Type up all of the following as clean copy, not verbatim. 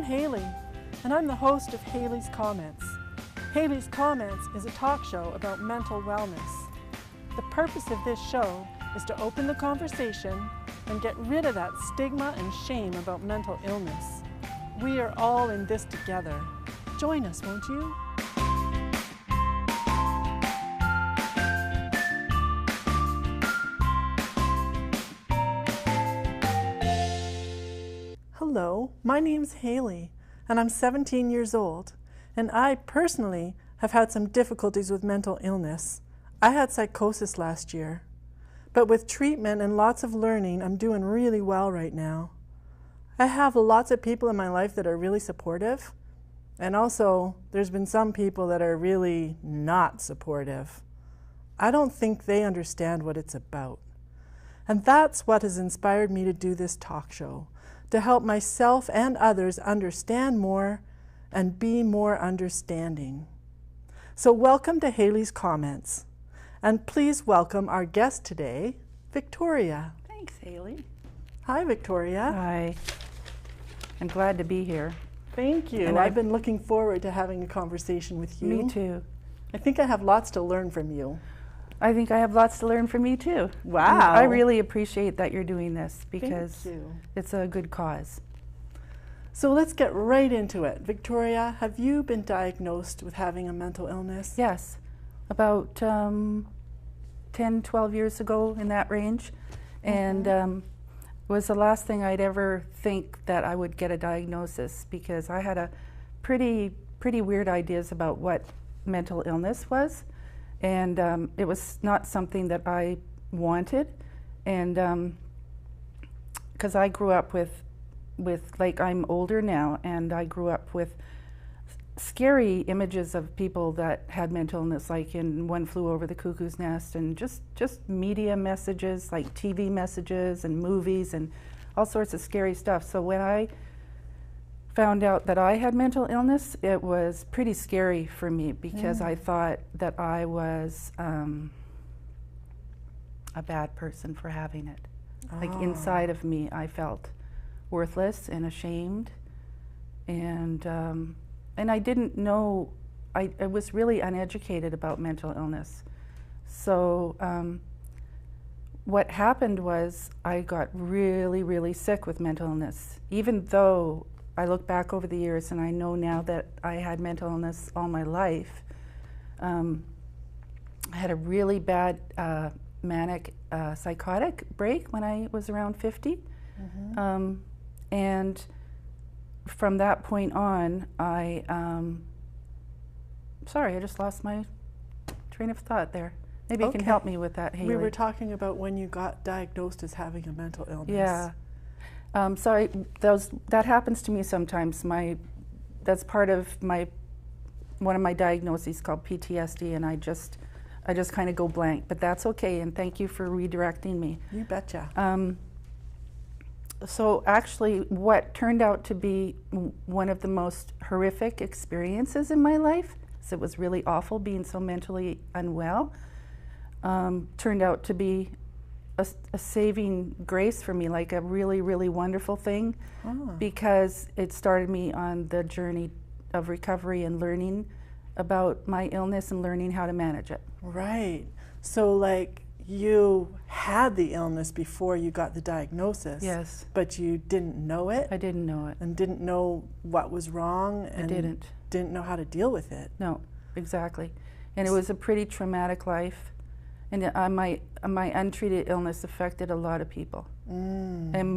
Hailey, and I'm the host of Hailey's Comments. Hailey's Comments is a talk show about mental wellness. The purpose of this show is to open the conversation and get rid of that stigma and shame about mental illness. We are all in this together. Join us, won't you? Hello, my name's Hailey, and I'm 17 years old, and I personally have had some difficulties with mental illness. I had psychosis last year, but with treatment and lots of learning, I'm doing really well right now. I have lots of people in my life that are really supportive, and also there's been some people that are really not supportive. I don't think they understand what it's about. And that's what has inspired me to do this talk show, to help myself and others understand more and be more understanding. So welcome to Hailey's Comments. And please welcome our guest today, Victoria. Thanks, Hailey. Hi, Victoria. Hi. I'm glad to be here. Thank you. And I've been looking forward to having a conversation with you. Me too. I think I have lots to learn from you. I think I have lots to learn from you too. Wow. I really appreciate that you're doing this because Thank you. It's a good cause. So let's get right into it. Victoria, have you been diagnosed with having a mental illness? Yes, about 10, 12 years ago, in that range. And it was the last thing I'd ever think that I would get a diagnosis, because I had a pretty weird ideas about what mental illness was. And it was not something that I wanted. And because I grew up with, like, I'm older now, and I grew up with scary images of people that had mental illness, like in One Flew Over the Cuckoo's Nest, and just media messages, like TV messages and movies and all sorts of scary stuff. So when I found out that I had mental illness, it was pretty scary for me, because I thought that I was a bad person for having it. Like, inside of me, I felt worthless and ashamed, and I didn't know. I was really uneducated about mental illness. So what happened was I got really sick with mental illness, even though I look back over the years and I know now that I had mental illness all my life. I had a really bad manic psychotic break when I was around 50. And from that point on, sorry, I just lost my train of thought there. Maybe you can help me with that, Hailey. We were talking about when you got diagnosed as having a mental illness. Yeah. Sorry, that happens to me sometimes. That's part of one of my diagnoses called PTSD, and I just kind of go blank. But that's okay, and thank you for redirecting me. You betcha. So actually, what turned out to be one of the most horrific experiences in my life, so it was really awful being so mentally unwell, turned out to be a saving grace for me, like a really wonderful thing, because it started me on the journey of recovery and learning about my illness and learning how to manage it. Right. So, like, you had the illness before you got the diagnosis. Yes. But you didn't know it? I didn't know it. And didn't know what was wrong? And didn't know how to deal with it? No, exactly. And it was a pretty traumatic life. And my untreated illness affected a lot of people, and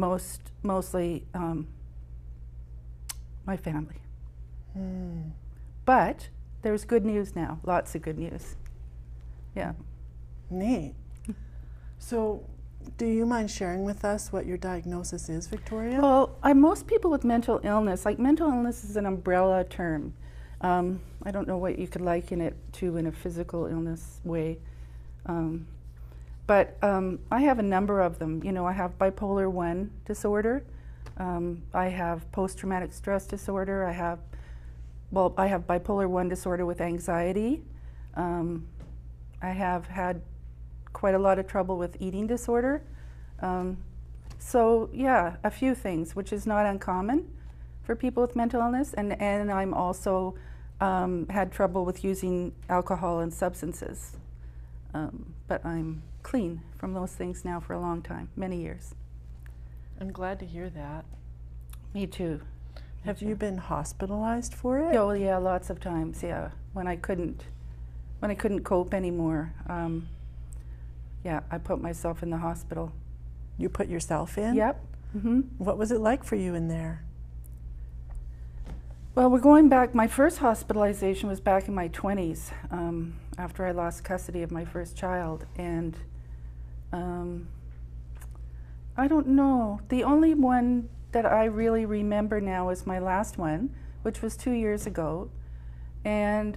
mostly my family. But there's good news now, lots of good news. Yeah. Neat. So, do you mind sharing with us what your diagnosis is, Victoria? Well, most people with mental illness, like, mental illness is an umbrella term. I don't know what you could liken it to in a physical illness way. But I have a number of them. You know, I have bipolar 1 disorder. I have post-traumatic stress disorder. I have bipolar 1 disorder with anxiety. I have had quite a lot of trouble with eating disorder. So yeah, a few things, which is not uncommon for people with mental illness, and I'm also had trouble with using alcohol and substances. But I'm clean from those things now for a long time, many years. I'm glad to hear that. Me too. Have you been hospitalized for it? Oh yeah, lots of times. Yeah, when I couldn't cope anymore. Yeah, I put myself in the hospital. You put yourself in? Yep. Mm-hmm. What was it like for you in there? Well, we're going back. My first hospitalization was back in my 20s, after I lost custody of my first child, and I don't know. The only one that I really remember now is my last one, which was 2 years ago, and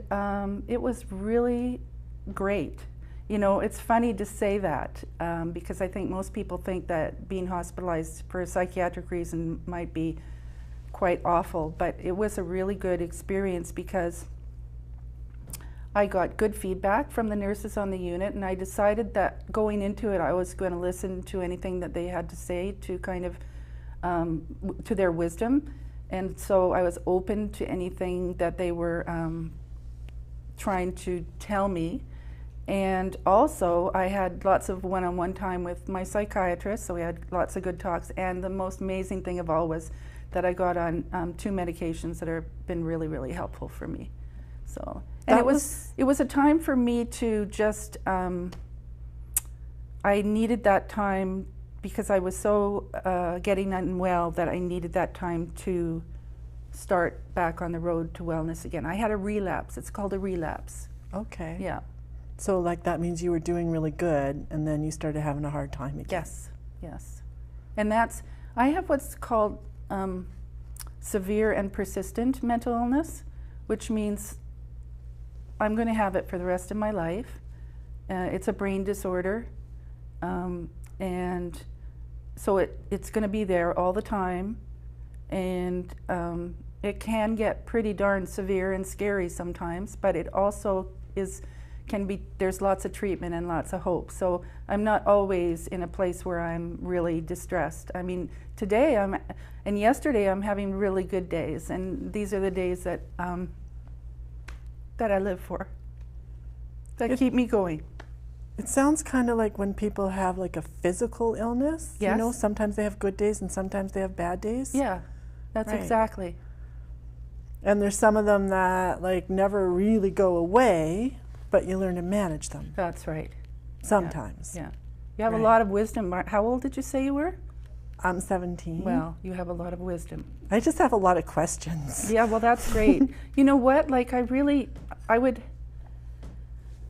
it was really great. You know, it's funny to say that because I think most people think that being hospitalized for a psychiatric reason might be quite awful, but it was a really good experience because I got good feedback from the nurses on the unit, and I decided that going into it I was going to listen to anything that they had to say to kind of to their wisdom, and so I was open to anything that they were trying to tell me. And also I had lots of one-on-one time with my psychiatrist, so we had lots of good talks, and the most amazing thing of all was that I got on 2 medications that have been really, really helpful for me. So, and it was a time for me to just, I needed that time because I was so getting unwell that I needed that time to start back on the road to wellness again. I had a relapse. It's called a relapse. Okay. Yeah. So like that means you were doing really good and then you started having a hard time again. Yes, yes. And that's, I have what's called severe and persistent mental illness, which means I'm going to have it for the rest of my life. It's a brain disorder, and so it's going to be there all the time, and it can get pretty darn severe and scary sometimes, but it also can be, there's lots of treatment and lots of hope. So I'm not always in a place where I'm really distressed. I mean, today and yesterday I'm having really good days, and these are the days that that I live for, that keep me going. It sounds kind of like when people have like a physical illness. Yes. You know, sometimes they have good days and sometimes they have bad days. Yeah, that's Right. exactly. And there's some of them that like never really go away, but you learn to manage them That's right. sometimes. Yeah. You have Right. a lot of wisdom. How old did you say you were? I'm 17. Well, you have a lot of wisdom. I just have a lot of questions. Yeah, well, that's great. You know what? Like,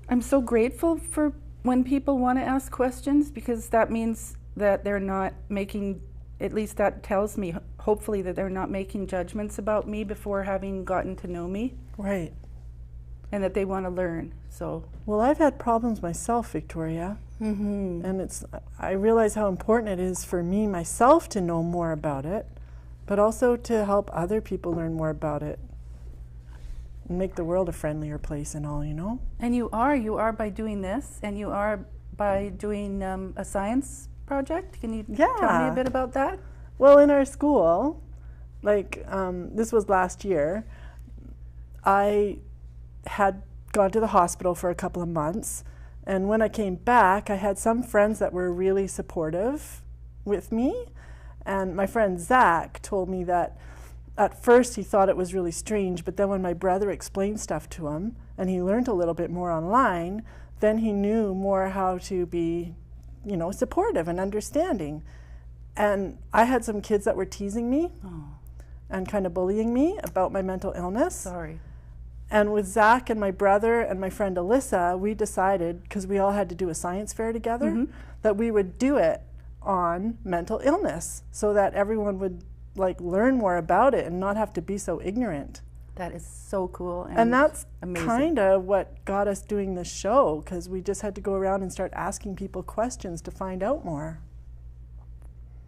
I'm so grateful for when people want to ask questions, because that means that they're not making, at least that tells me, hopefully, that they're not making judgments about me before having gotten to know me, Right. and that they want to learn. So, Well, I've had problems myself, Victoria. And I realize how important it is for me myself to know more about it, but also to help other people learn more about it and make the world a friendlier place and all, you know? and you are by doing this, and you are by doing a science project. Can you tell me a bit about that? Well, in our school, like this was last year, I had gone to the hospital for a couple of months, and when I came back, I had some friends that were really supportive with me, and my friend Zach told me that at first he thought it was really strange, but then when my brother explained stuff to him, and he learned a little bit more online, then he knew more how to be, you know, supportive and understanding. And I had some kids that were teasing me and kind of bullying me about my mental illness. Sorry. And with Zach and my brother and my friend Alyssa, we decided, because we all had to do a science fair together, that we would do it on mental illness so that everyone would like learn more about it and not have to be so ignorant. That is so cool. And that's amazing. kind of what got us doing this show, because we just had to go around and start asking people questions to find out more.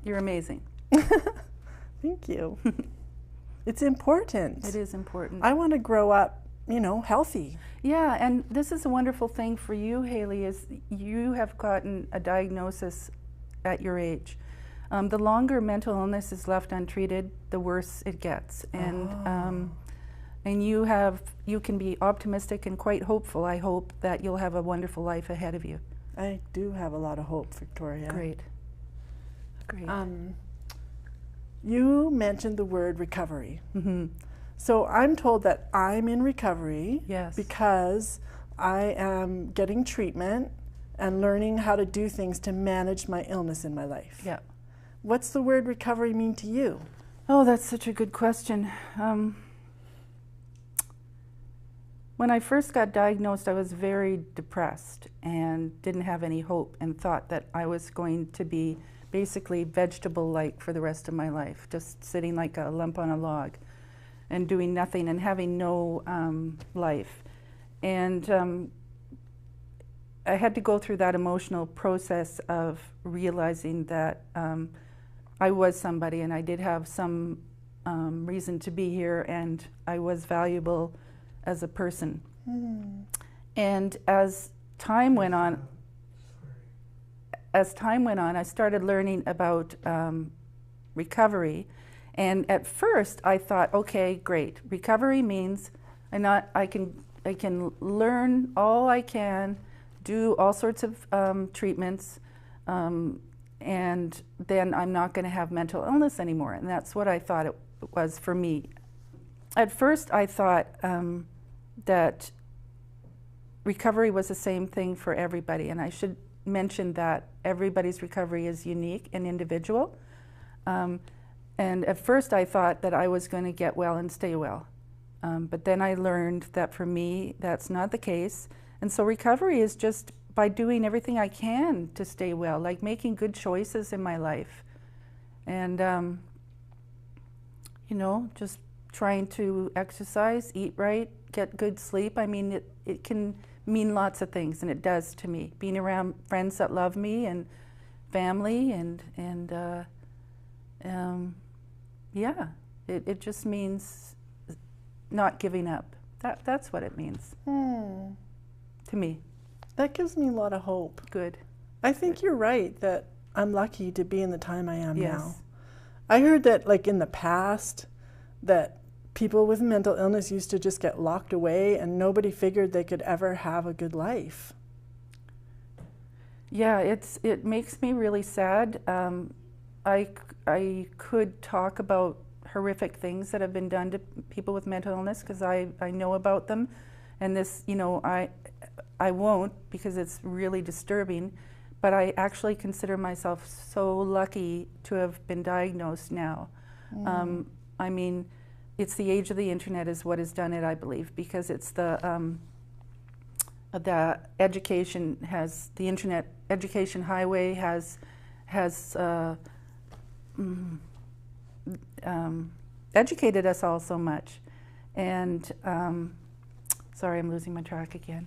You're amazing. Thank you. It's important. It is important. I want to grow up, you know, healthy. Yeah, and this is a wonderful thing for you, Hailey, is you have gotten a diagnosis at your age. The longer mental illness is left untreated, the worse it gets. And you can be optimistic and quite hopeful. I hope that you'll have a wonderful life ahead of you. I do have a lot of hope, Victoria. Great. Great. You mentioned the word recovery. Mm-hmm. So I'm told that I'm in recovery Yes. because I am getting treatment and learning how to do things to manage my illness in my life. Yeah. What's the word recovery mean to you? Oh, that's such a good question. When I first got diagnosed, I was very depressed and didn't have any hope and thought that I was going to be basically vegetable-like for the rest of my life, just sitting like a lump on a log and doing nothing and having no life. And I had to go through that emotional process of realizing that I was somebody and I did have some reason to be here and I was valuable as a person. And as time went on, I started learning about recovery. And at first, I thought, okay, great. Recovery means I can learn all I can, do all sorts of treatments, and then I'm not going to have mental illness anymore. And that's what I thought it was for me. At first, I thought that recovery was the same thing for everybody, and I should mention that everybody's recovery is unique and individual. And at first I thought that I was going to get well and stay well. But then I learned that for me, that's not the case. And so recovery is just by doing everything I can to stay well, like making good choices in my life. And, you know, just trying to exercise, eat right, get good sleep. I mean, it can mean lots of things, and it does to me. Being around friends that love me and family and yeah, it just means not giving up. That's what it means to me. That gives me a lot of hope. Good. I think you're right that I'm lucky to be in the time I am Yes. now. I heard that like in the past that people with mental illness used to just get locked away and nobody figured they could ever have a good life. Yeah, it makes me really sad. I could talk about horrific things that have been done to people with mental illness because I know about them, and this, you know, I won't because it's really disturbing, but I actually consider myself so lucky to have been diagnosed now. I mean, it's the age of the internet is what has done it, I believe, because it's the education has, the internet education highway has educated us all so much. And sorry, I'm losing my track again.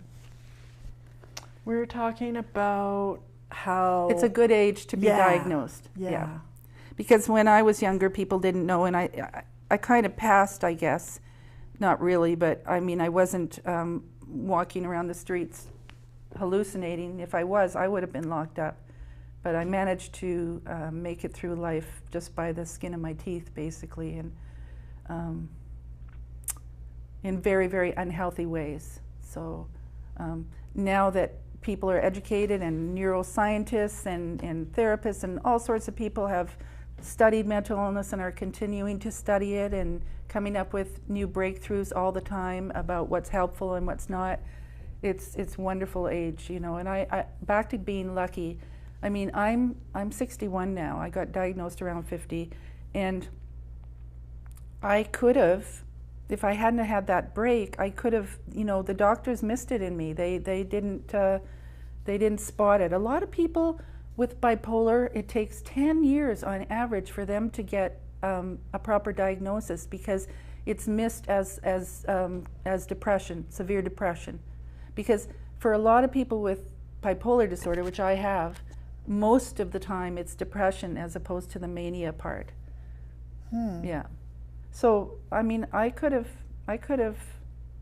We're talking about how it's a good age to be diagnosed. Yeah. Because when I was younger, people didn't know, and I kind of passed, I guess. Not really, but I mean, I wasn't walking around the streets hallucinating. If I was, I would have been locked up. But I managed to make it through life just by the skin of my teeth, basically, and in very, very unhealthy ways. So now that people are educated and neuroscientists and therapists and all sorts of people have studied mental illness and are continuing to study it and coming up with new breakthroughs all the time about what's helpful and what's not. It's wonderful age, you know. And I back to being lucky. I mean, I'm 61 now. I got diagnosed around 50, and I could have, if I hadn't had that break, I could have, you know, the doctors missed it in me. They didn't spot it. A lot of people with bipolar, it takes 10 years on average for them to get a proper diagnosis because it's missed as depression, severe depression. Because for a lot of people with bipolar disorder, which I have, most of the time it's depression as opposed to the mania part. Yeah. So, I mean, I could have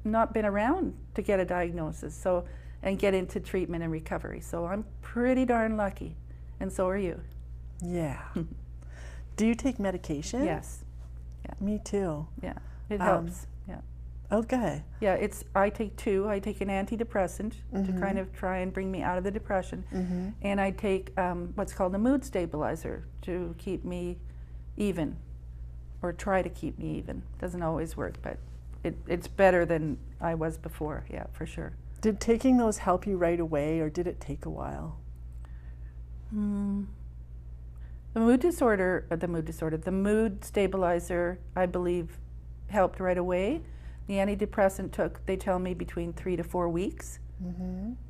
not been around to get a diagnosis, and get into treatment and recovery. So I'm pretty darn lucky, and so are you. Yeah. Do you take medication? Yes. Yeah. Me too. Yeah. It helps. Yeah. Okay. Yeah, I take two. I take an antidepressant to kind of try and bring me out of the depression. And I take what's called a mood stabilizer to keep me even, or try to keep me even. Doesn't always work, but it's better than I was before, yeah, for sure. Did taking those help you right away, or did it take a while? The mood stabilizer, I believe, helped right away. The antidepressant took, they tell me, between 3 to 4 weeks,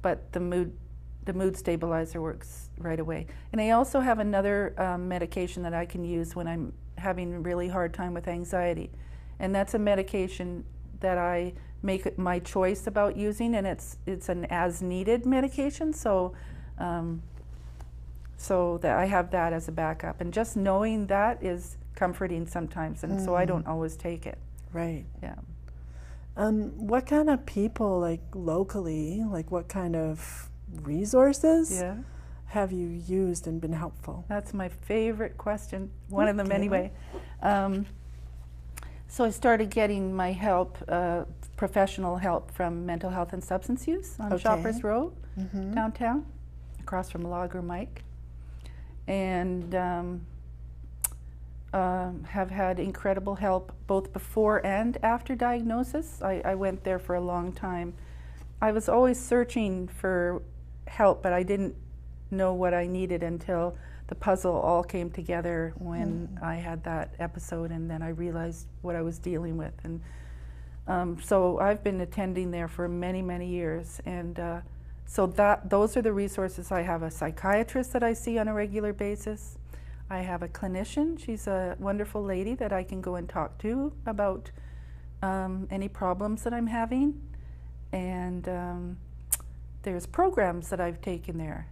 but the mood stabilizer works right away. And I also have another medication that I can use when I'm having a really hard time with anxiety. And that's a medication that I make it my choice about using, and it's an as-needed medication, so that I have that as a backup. And just knowing that is comforting sometimes, and so I don't always take it. Right. Yeah. What kind of people, like locally, like what kind of resources have you used and been helpful? That's my favorite question, one of them anyway. So I started getting my help, professional help, from Mental Health and Substance Use on Shoppers Road, downtown, across from Lager Mike. And have had incredible help both before and after diagnosis. I went there for a long time. I was always searching for help, but I didn't know what I needed until the puzzle all came together when I had that episode, and then I realized what I was dealing with. And so I've been attending there for many, many years. And so those are the resources. I have a psychiatrist that I see on a regular basis. I have a clinician. She's a wonderful lady that I can go and talk to about any problems that I'm having. And there's programs that I've taken there,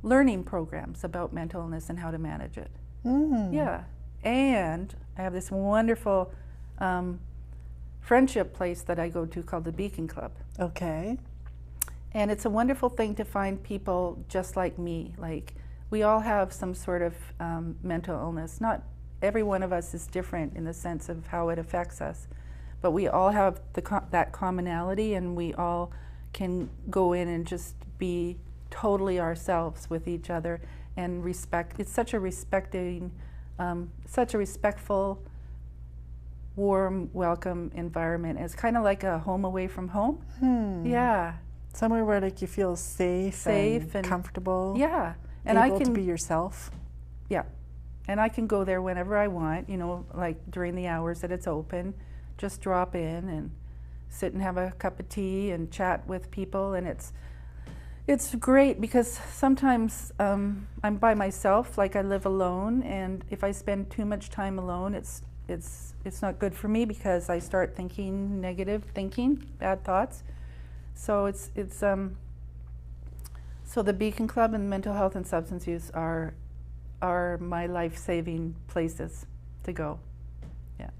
learning programs about mental illness and how to manage it. Yeah. And I have this wonderful friendship place that I go to called the Beacon Club. Okay. And it's a wonderful thing to find people just like me. Like, we all have some sort of mental illness. Not every one of us is different in the sense of how it affects us, but we all have that commonality, and we all can go in and just be totally ourselves with each other and respect. It's such a respectful, warm, welcome environment. It's kind of like a home away from home. Yeah. Somewhere where like you feel safe and comfortable. Yeah. And able to be yourself. Yeah. And I can go there whenever I want, you know, like during the hours that it's open, just drop in and sit and have a cup of tea and chat with people. And it's great because sometimes I'm by myself, like I live alone, and if I spend too much time alone, it's not good for me because I start thinking negative thinking, bad thoughts. So so the Beacon Club and Mental Health and Substance Use are my life-saving places to go. Yeah.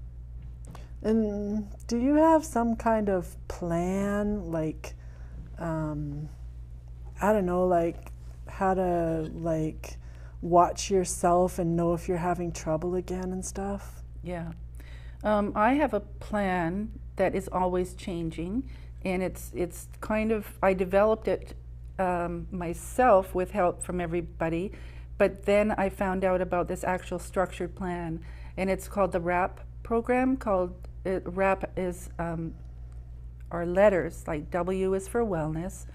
And do you have some kind of plan, like, I don't know, like how to like watch yourself and know if you're having trouble again and stuff? Yeah. I have a plan that is always changing, and it's kind of, I developed it myself with help from everybody, but then I found out about this actual structured plan, and it's called the WRAP program. WRAP is our letters, like W is for wellness,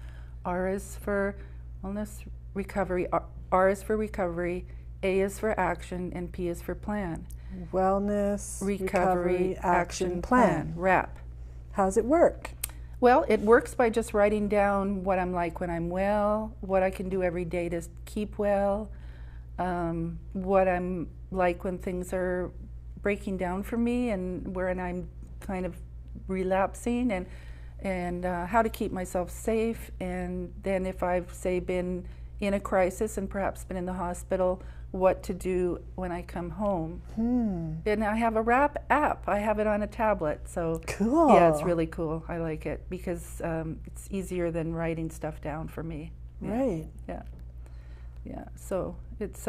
R is for wellness, recovery, R is for recovery, A is for action, and P is for plan. Wellness, recovery, action plan. WRAP. How's it work? Well, it works by just writing down what I'm like when I'm well, what I can do every day to keep well, what I'm like when things are breaking down for me and where I'm kind of relapsing, and how to keep myself safe. And then if I've, say, been in a crisis and perhaps been in the hospital, what to do when I come home. And I have a WRAP app. I have it on a tablet. So cool. Yeah, it's really cool. I like it because it's easier than writing stuff down for me. Yeah. Right. Yeah. Yeah. So it's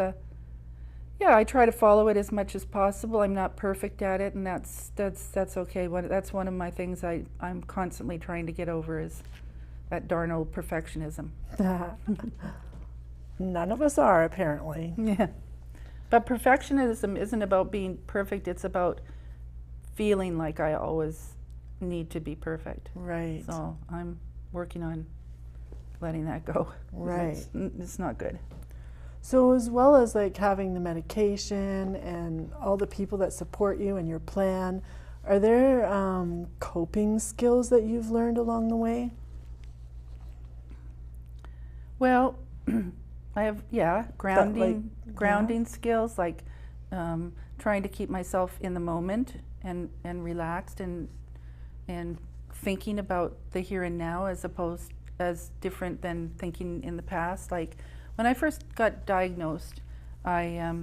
Yeah, I try to follow it as much as possible. I'm not perfect at it, and that's okay. That's one of my things I'm constantly trying to get over is that darn old perfectionism. None of us are, apparently. Yeah. But perfectionism isn't about being perfect, it's about feeling like I always need to be perfect. Right. So I'm working on letting that go. Right. It's not good. So as well as like having the medication and all the people that support you and your plan, are there coping skills that you've learned along the way? Well, I have, grounding skills, like trying to keep myself in the moment and relaxed and thinking about the here and now as different than thinking in the past. Like when I first got diagnosed, I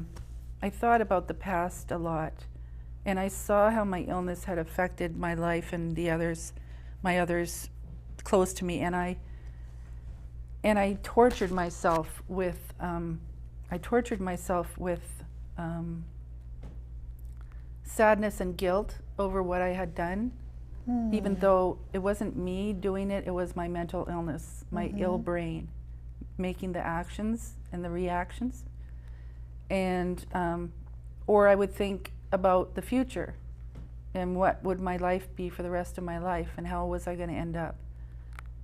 thought about the past a lot, and I saw how my illness had affected my life and my others close to me, and I tortured myself with sadness and guilt over what I had done, even though it wasn't me doing it, it was my mental illness, my ill brain, making the actions and the reactions. And or I would think about the future and what would my life be for the rest of my life and how was I going to end up.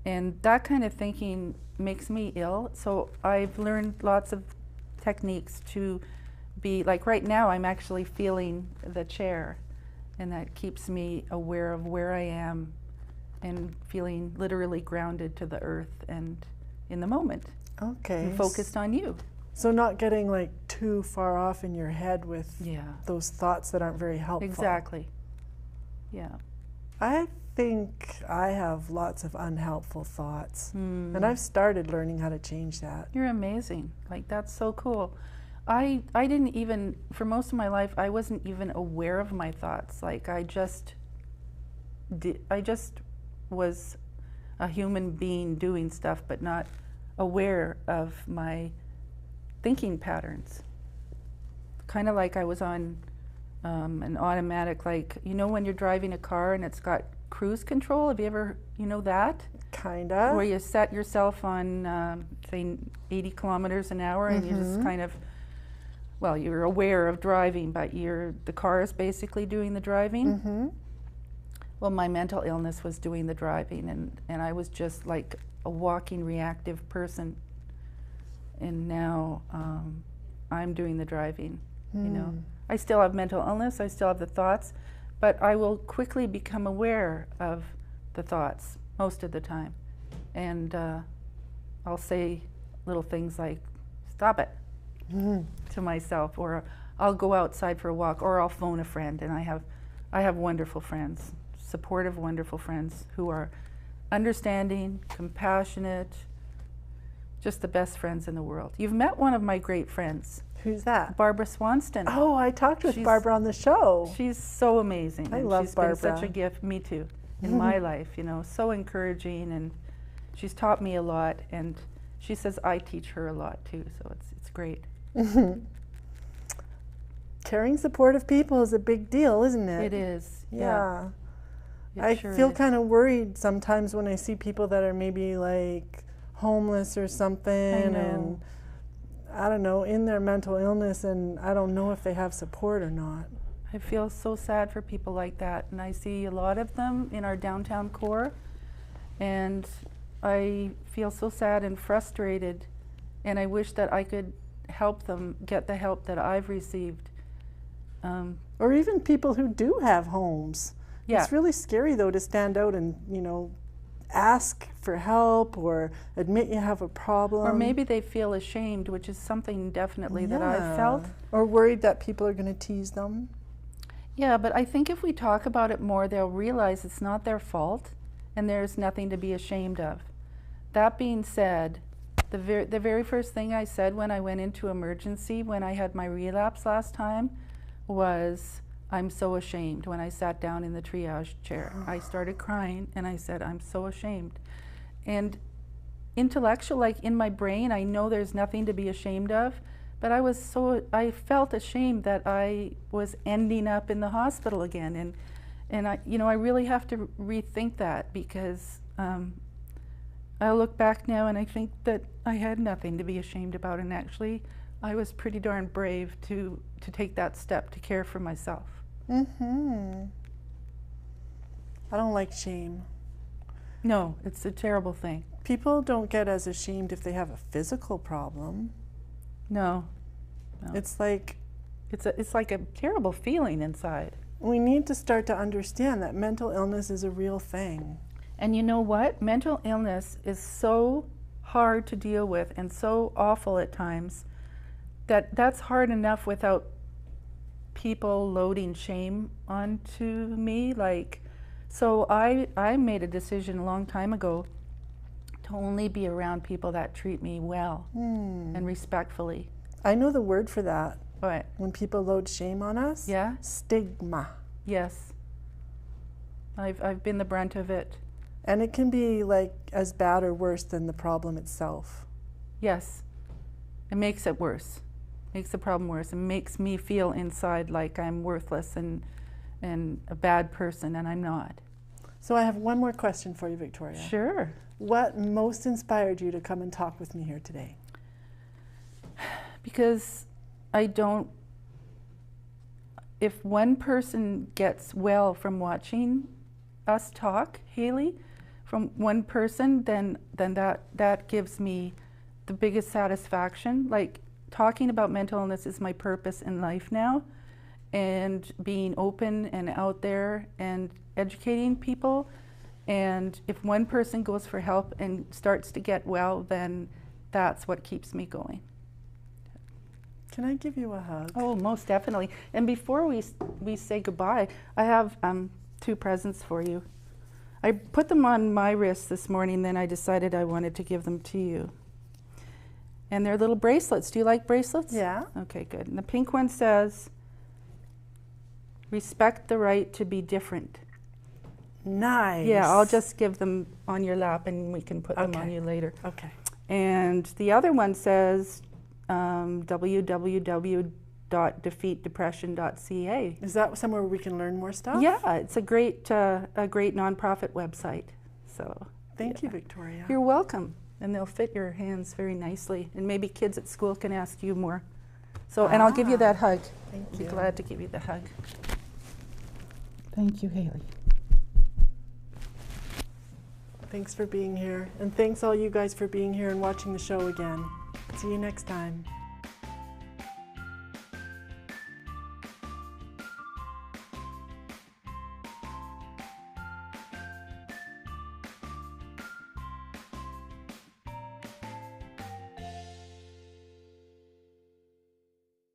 And that kind of thinking makes me ill. So I've learned lots of techniques to be, like right now I'm actually feeling the chair, and that keeps me aware of where I am and feeling literally grounded to the earth and in the moment. Okay. And focused on you. So not getting like too far off in your head with those thoughts that aren't very helpful. Exactly. Yeah. I think I have lots of unhelpful thoughts, and I've started learning how to change that. You're amazing. Like, that's so cool. I didn't even, for most of my life, I wasn't even aware of my thoughts. Like, I just was a human being doing stuff, but not aware of my thinking patterns. Kind of like I was on an automatic, like, you know when you're driving a car and it's got cruise control? Have you ever, that? Kinda. Where you set yourself on, say, 80 kilometers an hour and you just kind of, well, you're aware of driving, but the car is basically doing the driving. Well, my mental illness was doing the driving, and I was just like a walking reactive person. And now I'm doing the driving, I still have mental illness, I still have the thoughts, but I will quickly become aware of the thoughts most of the time. And I'll say little things like, stop it, to myself, or I'll go outside for a walk, or I'll phone a friend. And I have wonderful friends, supportive, wonderful friends who are understanding, compassionate, just the best friends in the world. You've met one of my great friends. Who's that? Barbara Swanston. Oh, I talked with Barbara on the show. She's so amazing. I love Barbara. She's been such a gift, me too, in my life, so encouraging, and she's taught me a lot, and she says I teach her a lot too, so it's great. Caring, supportive people is a big deal, isn't it? It is. Yeah. I feel kind of worried sometimes when I see people that are maybe like homeless or something, and I don't know, in their mental illness, and I don't know if they have support or not. I feel so sad for people like that, and I see a lot of them in our downtown core, and I feel so sad and frustrated, and I wish that I could help them get the help that I've received. Or even people who do have homes. Yeah. It's really scary though to stand out and, ask for help or admit you have a problem. Or maybe they feel ashamed, which is something definitely that I've felt. Or worried that people are going to tease them. Yeah, but I think if we talk about it more, they'll realize it's not their fault and there's nothing to be ashamed of. That being said, the very first thing I said when I went into emergency, when I had my relapse last time, was, I'm so ashamed. When I sat down in the triage chair, I started crying and I said, I'm so ashamed. And intellectual, like in my brain, I know there's nothing to be ashamed of, But I felt ashamed that I was ending up in the hospital again, and I really have to rethink that, because I look back now and I think that I had nothing to be ashamed about, and actually I was pretty darn brave to take that step to care for myself. I don't like shame. No, it's a terrible thing. People don't get as ashamed if they have a physical problem. No. It's like it's like a terrible feeling inside. we need to start to understand that mental illness is a real thing. And you know what? Mental illness is so hard to deal with and so awful at times that's hard enough without people loading shame onto me. So I made a decision a long time ago to only be around people that treat me well and respectfully. I know the word for that. What? When people load shame on us? Yeah? Stigma. Yes. I've been the brunt of it. And it can be like as bad or worse than the problem itself. Yes. It makes it worse. Makes the problem worse. It makes me feel inside like I'm worthless and a bad person, and I'm not. So I have one more question for you, Victoria. Sure. What most inspired you to come and talk with me here today? Because if one person gets well from watching us talk, Hailey, from one person, then that gives me the biggest satisfaction. Like, talking about mental illness is my purpose in life now, and being open and out there and educating people. And if one person goes for help and starts to get well, then that's what keeps me going. Can I give you a hug? Oh, most definitely. And before we say goodbye, I have 2 presents for you. I put them on my wrist this morning, then I decided I wanted to give them to you. And they're little bracelets. Do you like bracelets? Yeah. Okay, good. And the pink one says, "Respect the right to be different." Nice. Yeah, I'll just give them on your lap and we can put them on you later. Okay. And the other one says www.defeatdepression.ca. Is that somewhere where we can learn more stuff? Yeah, it's a great nonprofit website. So Thank you, Victoria. you're welcome, and they'll fit your hands very nicely. And maybe kids at school can ask you more. So, and I'll give you that hug. Thank I'll you. be glad to give you the hug. Thank you, Hailey. Thanks for being here. And thanks all you guys for being here and watching the show again. See you next time.